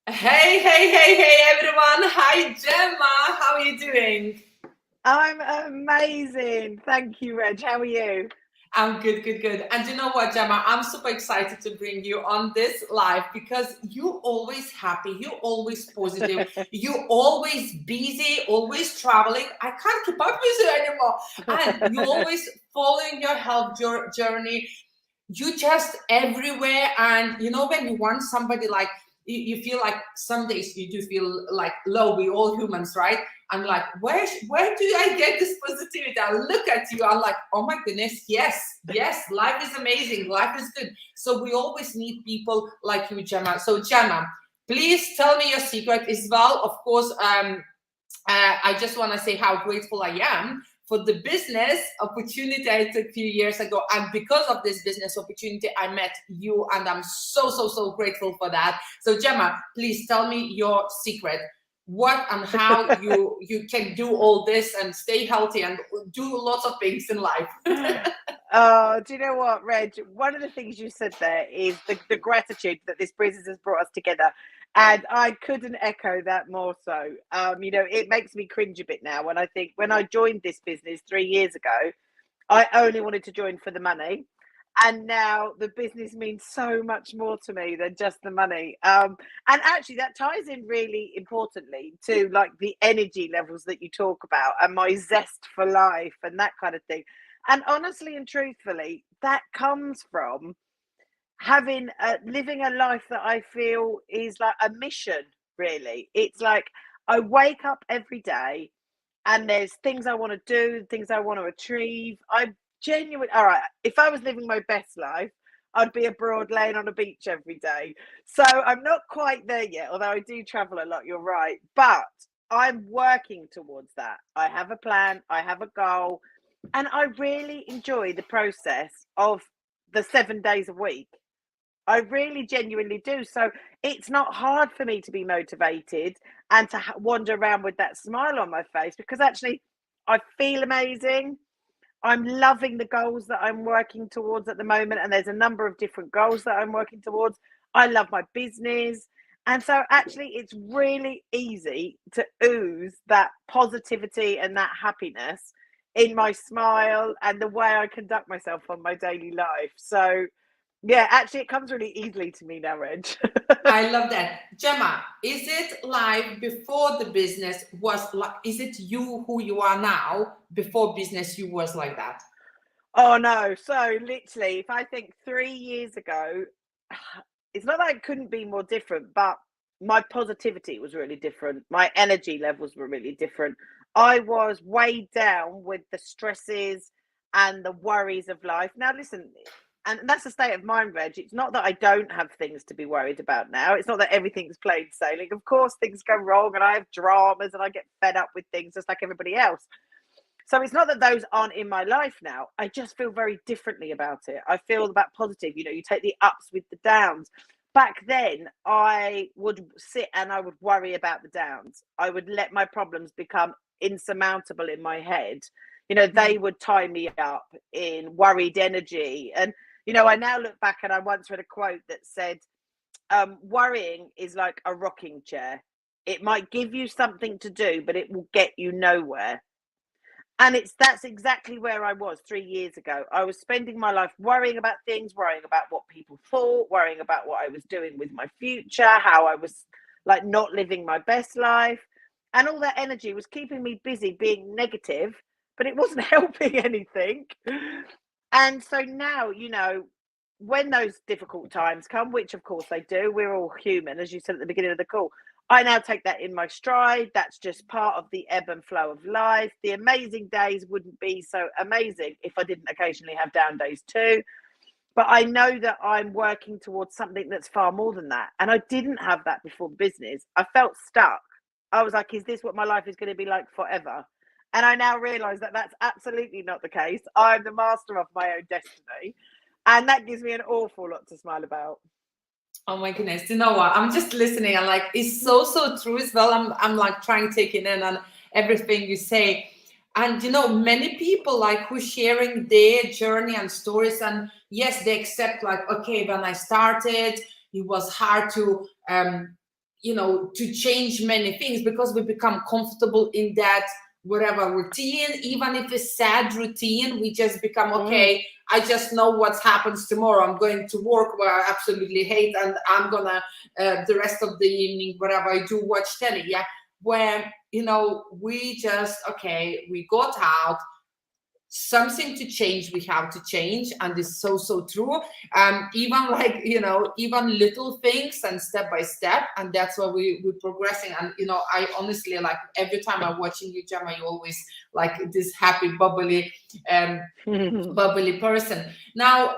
Hey, everyone. Hi, Gemma. How are you doing? I'm amazing. Thank you, Reg. How are you? I'm good. And you know what, Gemma? I'm super excited to bring you on this live because you always happy, you always positive, you always busy, always traveling. I can't keep up with you anymore. And you always following your health journey. You just everywhere, and when you want somebody like you feel like some days you do feel like low. We all humans, right? I'm like, where do I get this positivity? I look at you, I'm like, oh my goodness, yes, life is amazing, life is good. So we always need people like you, Gemma. So Gemma, please tell me your secret as well. Of course, I just want to say how grateful I am for the business opportunity I took a few years ago. And because of this business opportunity, I met you, and I'm so grateful for that. So, Gemma, please tell me your secret. What and how you can do all this and stay healthy and do lots of things in life. Oh, do you know what, Reg? One of the things you said there is the gratitude that this business has brought us together. And I couldn't echo that more so. It makes me cringe a bit now when I think when I joined this business 3 years ago, I only wanted to join for the money. And now the business means so much more to me than just the money. And actually, that ties in really importantly to like the energy levels that you talk about and my zest for life and that kind of thing. And honestly and truthfully, that comes from having living a life that I feel is like a mission, really. It's like I wake up every day and there's things I want to do, things I want to achieve. I genuinely, all right, if I was living my best life, I'd be abroad laying on a beach every day. So I'm not quite there yet, although I do travel a lot, you're right. But I'm working towards that. I have a plan, I have a goal, and I really enjoy the process of the 7 days a week. I really genuinely do. So it's not hard for me to be motivated and to wander around with that smile on my face because actually I feel amazing. I'm loving the goals that I'm working towards at the moment. And there's a number of different goals that I'm working towards. I love my business. And so actually, it's really easy to ooze that positivity and that happiness in my smile and the way I conduct myself on my daily life. So, yeah, actually, it comes really easily to me now, Reg. I love that. Gemma, is it like before the business was like, is it you who you are now? Before business, you was like that? Oh no. So literally, if I think 3 years ago, it's not that it couldn't be more different, but my positivity was really different. My energy levels were really different. I was weighed down with the stresses and the worries of life. Now, listen, and that's the state of mind, Reg. It's not that I don't have things to be worried about now. It's not that everything's plain sailing. Of course, things go wrong and I have dramas and I get fed up with things just like everybody else. So it's not that those aren't in my life now. I just feel very differently about it. I feel about positive. You take the ups with the downs. Back then, I would sit and I would worry about the downs. I would let my problems become insurmountable in my head. They would tie me up in worried energy. And, I now look back and I once read a quote that said, worrying is like a rocking chair. It might give you something to do, but it will get you nowhere. And that's exactly where I was 3 years ago. I was spending my life worrying about things, worrying about what people thought, worrying about what I was doing with my future, how I was like not living my best life. And all that energy was keeping me busy being negative, but it wasn't helping anything. And so now, when those difficult times come, which of course they do, we're all human, as you said at the beginning of the call. I now take that in my stride. That's just part of the ebb and flow of life. The amazing days wouldn't be so amazing if I didn't occasionally have down days too. But I know that I'm working towards something that's far more than that. And I didn't have that before the business. I felt stuck. I was like, is this what my life is going to be like forever? And I now realize that that's absolutely not the case. I'm the master of my own destiny. And that gives me an awful lot to smile about. Oh my goodness. You know what? I'm just listening and like it's so true as well. I'm like trying to take it in on everything you say. And many people like who sharing their journey and stories, and yes, they accept like, okay, when I started, it was hard to to change many things, because we become comfortable in that whatever routine, even if it's sad routine, we just become okay. I just know what happens tomorrow. I'm going to work where I absolutely hate, and I'm gonna the rest of the evening, whatever I do, watch telly. Yeah, where we just we got out. Something to change, we have to change, and it's so true. Even like even little things, and step by step, and that's why we're progressing. And I honestly, like, every time I'm watching you, Gemma, you always like this happy, um bubbly person. Now,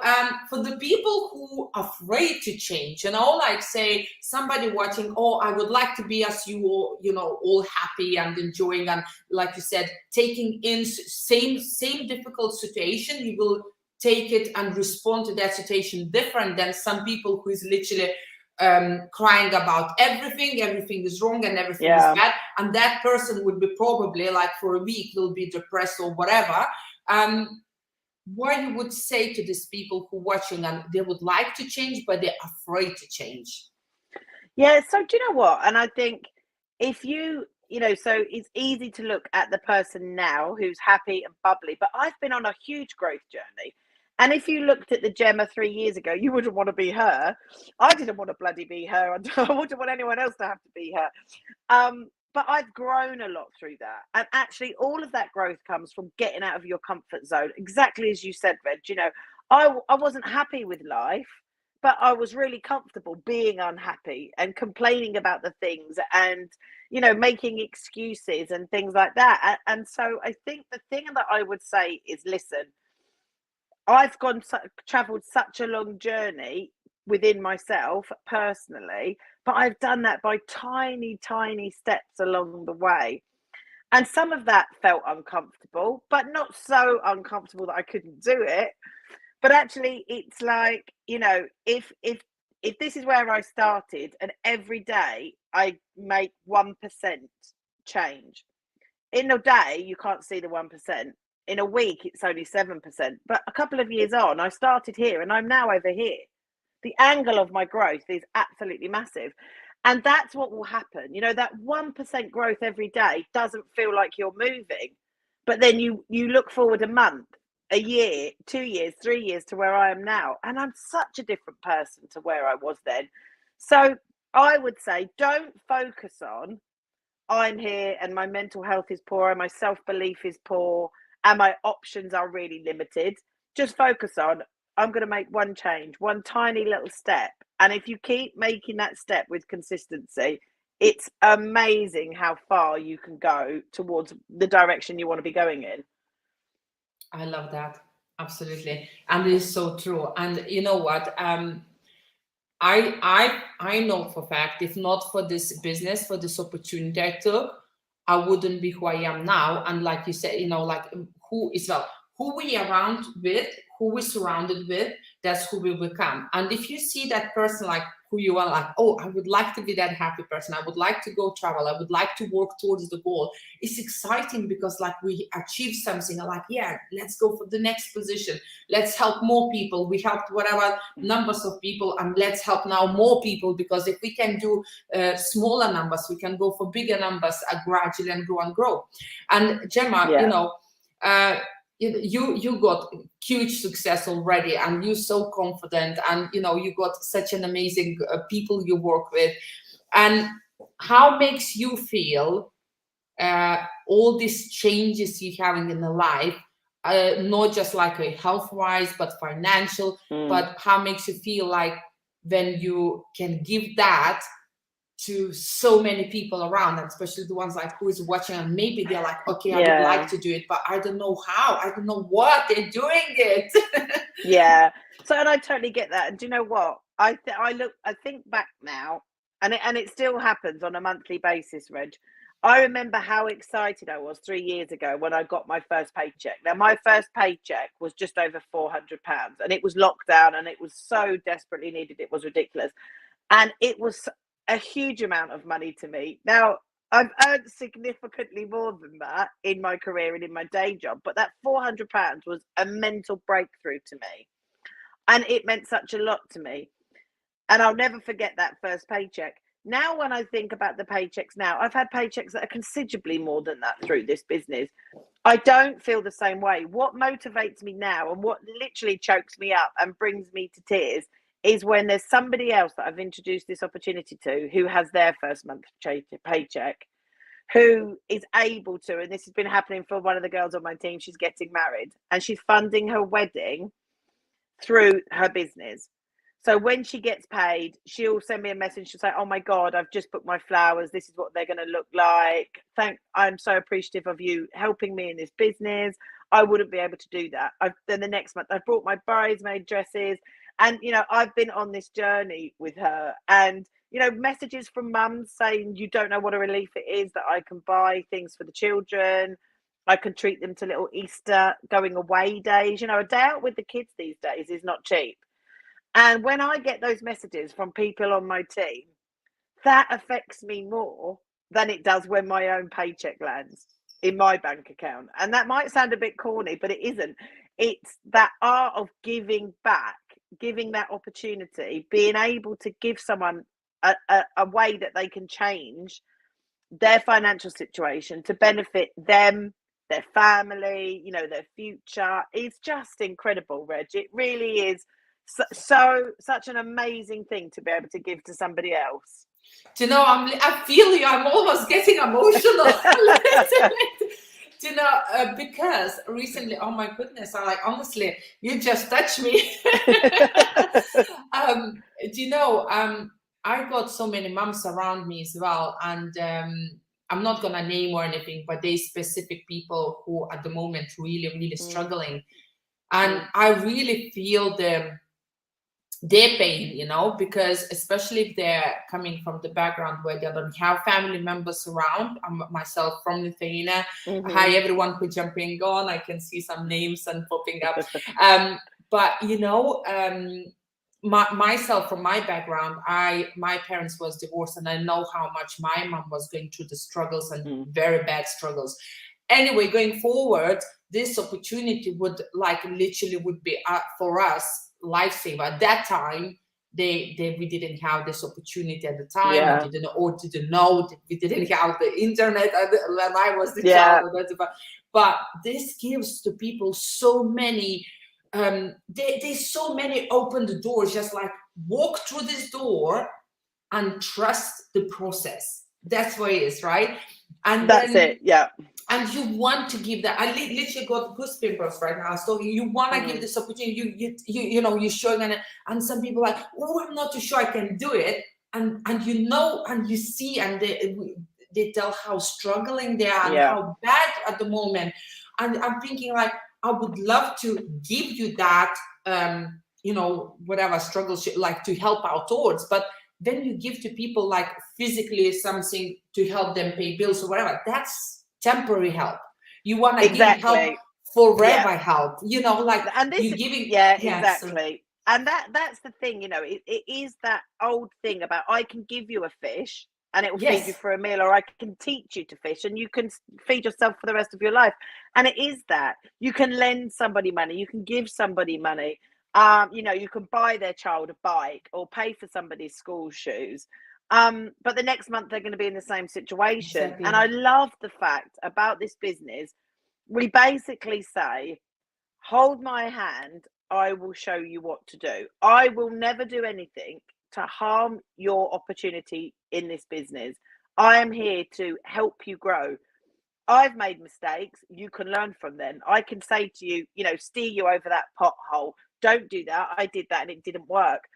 for the people who are afraid to change, like, say somebody watching, oh, I would like to be as you, all all happy and enjoying, and like you said, taking in same difficult situation, you will take it and respond to that situation different than some people who is literally crying about everything is wrong and everything is bad, and that person would be probably, like, for a week will be depressed or whatever. What you would say to these people who watching, and they would like to change but they're afraid to change? Yeah, so do you know what? And I think if so it's easy to look at the person now who's happy and bubbly, but I've been on a huge growth journey. And if you looked at the Gemma 3 years ago, you wouldn't want to be her. I didn't want to bloody be her. I wouldn't want anyone else to have to be her. But I've grown a lot through that. And actually, all of that growth comes from getting out of your comfort zone. Exactly as you said, Reg. I wasn't happy with life, but I was really comfortable being unhappy and complaining about the things, and making excuses and things like that. And so I think the thing that I would say is, listen, I've traveled such a long journey within myself personally, but I've done that by tiny, tiny steps along the way. And some of that felt uncomfortable, but not so uncomfortable that I couldn't do it. But actually, it's like, if this is where I started, and every day I make 1% change. In a day, you can't see the 1%. In a week, it's only 7%. But a couple of years on, I started here and I'm now over here. The angle of my growth is absolutely massive. And that's what will happen. That 1% growth every day doesn't feel like you're moving. But then you look forward a month, a year, 2 years, 3 years to where I am now. And I'm such a different person to where I was then. So I would say, don't focus on, I'm here and my mental health is poor and my self-belief is poor and my options are really limited. Just focus on, I'm going to make one change, one tiny little step. And if you keep making that step with consistency, it's amazing how far you can go towards the direction you want to be going in. I love that. Absolutely. And it is so true. And you know what? I know for a fact, if not for this business, for this opportunity I took, I wouldn't be who I am now. And like you said, like, who we around with, who we surrounded with, that's who we become. And if you see that person, like who you are, like, oh, I would like to be that happy person, I would like to go travel, I would like to work towards the goal, it's exciting, because like we achieve something, like, yeah, let's go for the next position, let's help more people, we helped whatever numbers of people, and let's help now more people, because if we can do smaller numbers, we can go for bigger numbers gradually, and grow. And Gemma, you got huge success already, and you're so confident, and you got such an amazing people you work with. And how makes you feel all these changes you're having in the life, not just like a health wise but financial, but how makes you feel like when you can give that to so many people around, and especially the ones like who is watching, and maybe they're like, okay, I would like to do it, but I don't know how, I don't know what they're doing it. So, and I totally get that. And do you know what? I think back now, and it still happens on a monthly basis, Reg. I remember how excited I was 3 years ago when I got my first paycheck. Now, my first paycheck was just over £400, and it was lockdown, and it was so desperately needed. It was ridiculous. And it was a huge amount of money to me. Now, I've earned significantly more than that in my career and in my day job, but that £400 was a mental breakthrough to me. And it meant such a lot to me. And I'll never forget that first paycheck. Now, when I think about the paychecks now, I've had paychecks that are considerably more than that through this business. I don't feel the same way. What motivates me now and what literally chokes me up and brings me to tears is when there's somebody else that I've introduced this opportunity to who has their first month paycheck, who is able to, and this has been happening for one of the girls on my team, she's getting married and she's funding her wedding through her business. So when she gets paid, she'll send me a message. She'll say, "Oh my God, I've just booked my flowers. This is what they're going to look like. I'm so appreciative of you helping me in this business. I wouldn't be able to do that." Then the next month, I brought my bridesmaid dresses. And, I've been on this journey with her. And, messages from mums saying, "You don't know what a relief it is that I can buy things for the children. I can treat them to little Easter going away days." A day out with the kids these days is not cheap. And when I get those messages from people on my team, that affects me more than it does when my own paycheck lands in my bank account. And that might sound a bit corny, but it isn't. It's that art of giving back, giving that opportunity, being able to give someone a way that they can change their financial situation to benefit them, their family, their future. It's just incredible, Reg. It really is. Such an amazing thing to be able to give to somebody else. I feel you. I'm almost getting emotional. Because recently, oh my goodness, honestly, you just touched me. I got so many moms around me as well, and I'm not gonna name or anything, but there's specific people who at the moment really, really struggling, and I really feel their pain, because especially if they're coming from the background where they don't have family members around. I'm myself from Lithuania. Hi everyone who jumping on. I can see some names and popping up. But myself, from my background, my parents was divorced, and I know how much my mom was going through the struggles and very bad struggles. Anyway, going forward, this opportunity would literally would be for us lifesaver. At that time, we didn't have this opportunity at the time. Yeah. We didn't know we didn't have the internet when I was the child. But this gives to people so many. There's so many open doors. Just walk through this door and trust the process. That's what it is, right? And that's it. Yeah. And you want to give that. I literally got goosebumps right now. So you want to give this opportunity. You're showing, and some people are like, "Oh, I'm not too sure I can do it." And and you see, and they tell how struggling they are and how bad at the moment. And I'm thinking I would love to give you that, whatever struggles to help out towards, but then you give to people physically something to help them pay bills or whatever. That's temporary help. You want to give help forever help, and this you giving. Exactly. And that's the thing, it is that old thing about, I can give you a fish and it will feed you for a meal, or I can teach you to fish and you can feed yourself for the rest of your life. And it is that you can lend somebody money, you can give somebody money, you can buy their child a bike or pay for somebody's school shoes. But the next month they're going to be in the same situation. Exactly. And I love the fact about this business, we basically say, hold my hand, I will show you what to do. I will never do anything to harm your opportunity in this business. I am here to help you grow. I've made mistakes, you can learn from them. I can say to you, steer you over that pothole. Don't do that. I did that and it didn't work.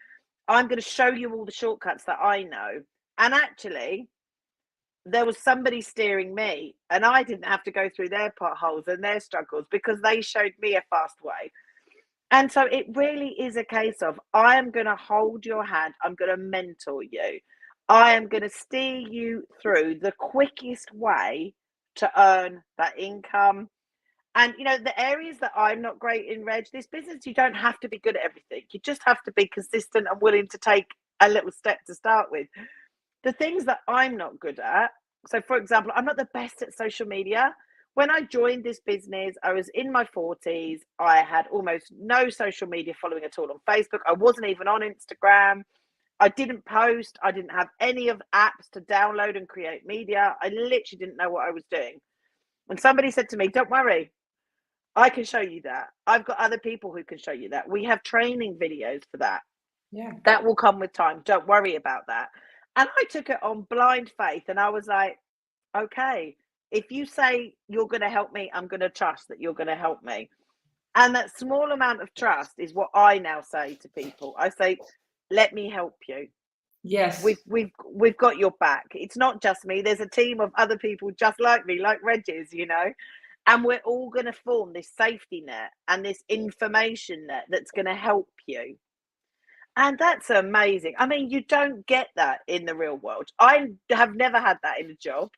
I'm going to show you all the shortcuts that I know. And actually, there was somebody steering me and I didn't have to go through their potholes and their struggles because they showed me a fast way. And so it really is a case of, I am going to hold your hand. I'm going to mentor you. I am going to steer you through the quickest way to earn that income. And, the areas that I'm not great in, Reg, this business, you don't have to be good at everything. You just have to be consistent and willing to take a little step to start with. The things that I'm not good at, so for example, I'm not the best at social media. When I joined this business, I was in my 40s. I had almost no social media following at all on Facebook. I wasn't even on Instagram. I didn't post. I didn't have any of apps to download and create media. I literally didn't know what I was doing. When somebody said to me, don't worry, I can show you that. I've got other people who can show you that. We have training videos for that. Yeah. That will come with time. Don't worry about that. And I took it on blind faith, and I was like, okay, if you say you're going to help me, I'm going to trust that you're going to help me. And that small amount of trust is what I now say to people. I say, let me help you. Yes. We've got your back. It's not just me. There's a team of other people just like me, like Regis, you know, and we're all going to form this safety net and this information net that's going to help you. And that's amazing. I mean, you don't get that in the real world. I have never had that in a job.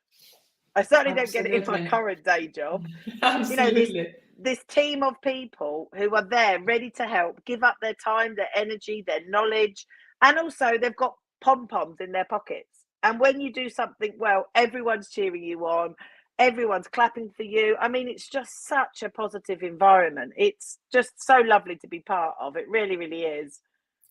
I certainly don't get it in my Absolutely. current day job. You know, Absolutely. this team of people who are there ready to help, give up their time, their energy, their knowledge, and also they've got pom-poms in their pockets. And when you do something well, everyone's cheering you on, everyone's clapping for you. I mean, it's just such a positive environment. It's just so lovely to be part of. It really, really is.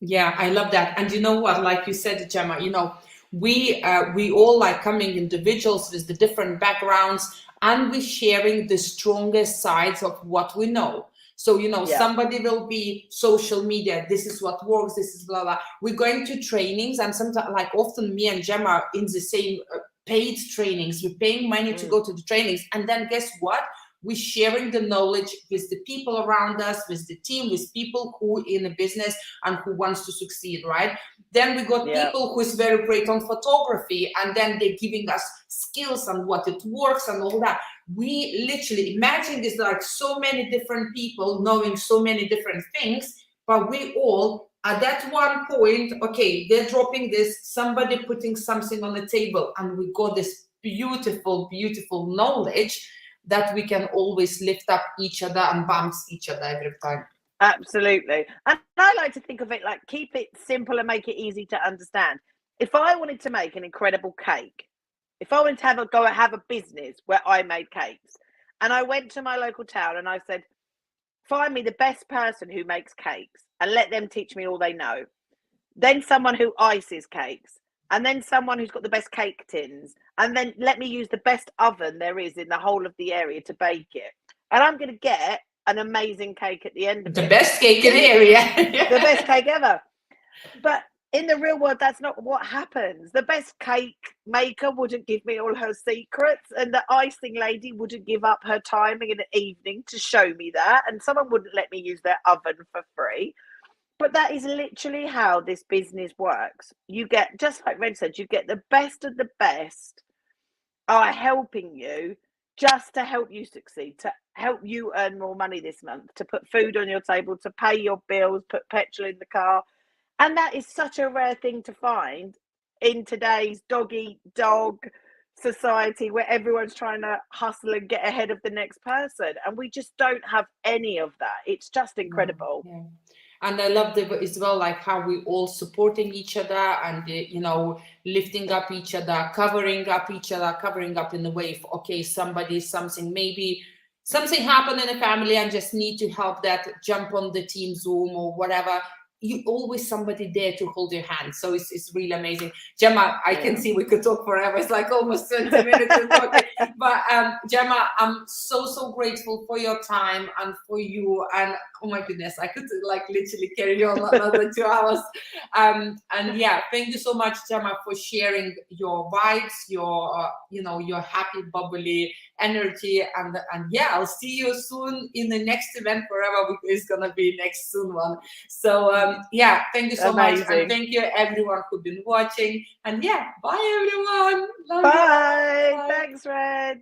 Yeah, I love that. And you know what? Like you said, Gemma, you know, we all like coming individuals with the different backgrounds, and we're sharing the strongest sides of what we know. So, you know, Yeah. somebody will be social media. This is what works. This is blah blah. We're going to trainings, and sometimes, like often, me and Gemma are in the same paid trainings. We're paying money to go to the trainings, and then guess what? We're sharing the knowledge with the people around us, with the team, with people who in a business and who wants to succeed, right? Then we got Yeah. people who is very great on photography, and then they're giving us skills on what it works and all that. We literally imagine this like so many different people knowing so many different things, but we all at that one point, okay, they're dropping this, somebody putting something on the table, and we got this beautiful, beautiful knowledge that we can always lift up each other and bounce each other every time. Absolutely. And I like to think of it like keep it simple and make it easy to understand. If I wanted to make an incredible cake, if I wanted to have a business where I made cakes, and I went to my local town and I said, find me the best person who makes cakes and let them teach me all they know. Then someone who ices cakes, and then someone who's got the best cake tins, and then let me use the best oven there is in the whole of the area to bake it. And I'm going to get an amazing cake at the end of The it. best cake in the area. The best cake ever. But in the real world, that's not what happens. The best cake maker wouldn't give me all her secrets, and the icing lady wouldn't give up her time in the evening to show me that, and someone wouldn't let me use their oven for free. But that is literally how this business works. You get, just like Red said, you get the best of the best are helping you just to help you succeed, to help you earn more money this month, to put food on your table, to pay your bills, put petrol in the car. And that is such a rare thing to find in today's dog eat dog society where everyone's trying to hustle and get ahead of the next person. And we just don't have any of that. It's just incredible. Yeah. And I love as well, like how we all supporting each other and, you know, lifting up each other, covering up each other, covering up in the way of, okay, maybe something happened in a family and just need to help that, jump on the team Zoom or whatever. You always somebody there to hold your hand. So it's really amazing. Gemma, I can see we could talk forever. It's like almost 20 minutes of talking. But Gemma, I'm so grateful for your time and for you. And oh my goodness, I could like literally carry on another 2 hours. And yeah, thank you so much, Gemma, for sharing your vibes, your your happy, bubbly energy. And yeah, I'll see you soon in the next event, wherever is gonna be next soon one. So yeah, thank you so much, and thank you everyone who's been watching. And yeah, bye everyone. Love you. Bye. Thanks, Red.